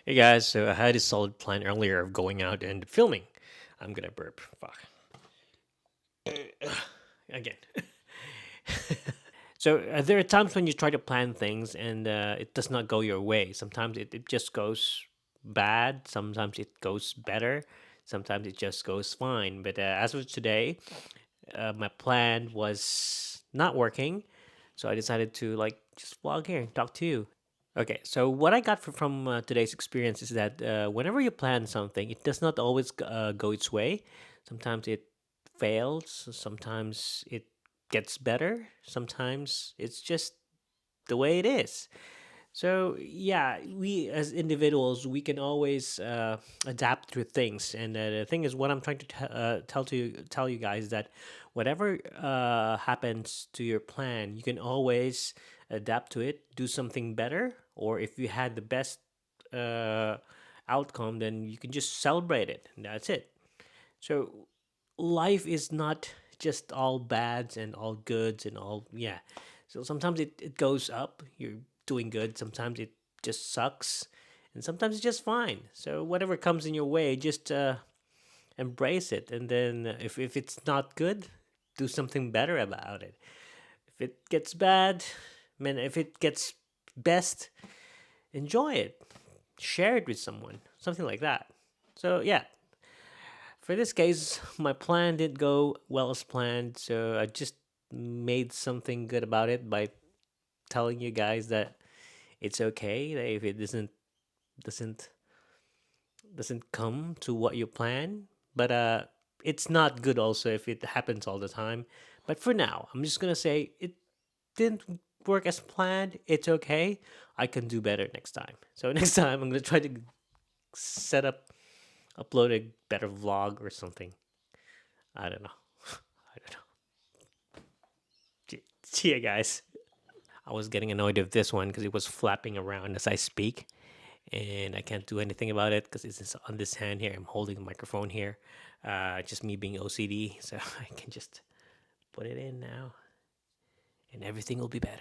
Hey guys, so I had a solid plan earlier of going out and filming. I'm gonna burp. Fuck. Again. So there are times when you try to plan things and it does not go your way. Sometimes it just goes bad. Sometimes it goes better. Sometimes it just goes fine. But as of today, my plan was not working. So I decided to like just vlog here and talk to you. Okay, so what I got from today's experience is that whenever you plan something, it does not always go its way. Sometimes it fails, sometimes it gets better, sometimes it's just the way it is. So yeah, we as individuals we can always adapt to things, and the thing is, what I'm trying to tell you guys that whatever happens to your plan, you can always adapt to it, do something better, or if you had the best uh, outcome, then you can just celebrate it, and that's it. So life is not just all bads and all goods and all yeah. So sometimes it goes up, you're doing good, sometimes it just sucks, and sometimes it's just fine. So whatever comes in your way, just embrace it. And then if it's not good, do something better about it. If it gets bad, man, if it gets best, enjoy it. Share it with someone. Something like that. So yeah, for this case, my plan didn't go well as planned, so I just made something good about it by telling you guys that it's okay that if it doesn't doesn't come to what you plan, but it's not good also if it happens all the time. But for now, I'm just gonna say it didn't work as planned. It's okay. I can do better next time. So next time, I'm gonna try to set up, upload a better vlog or something. I don't know. I don't know. See ya, guys. I was getting annoyed with this one because it was flapping around as I speak, and I can't do anything about it because it's on this hand here. I'm holding the microphone here. Just me being OCD, so I can just put it in now, and everything will be better.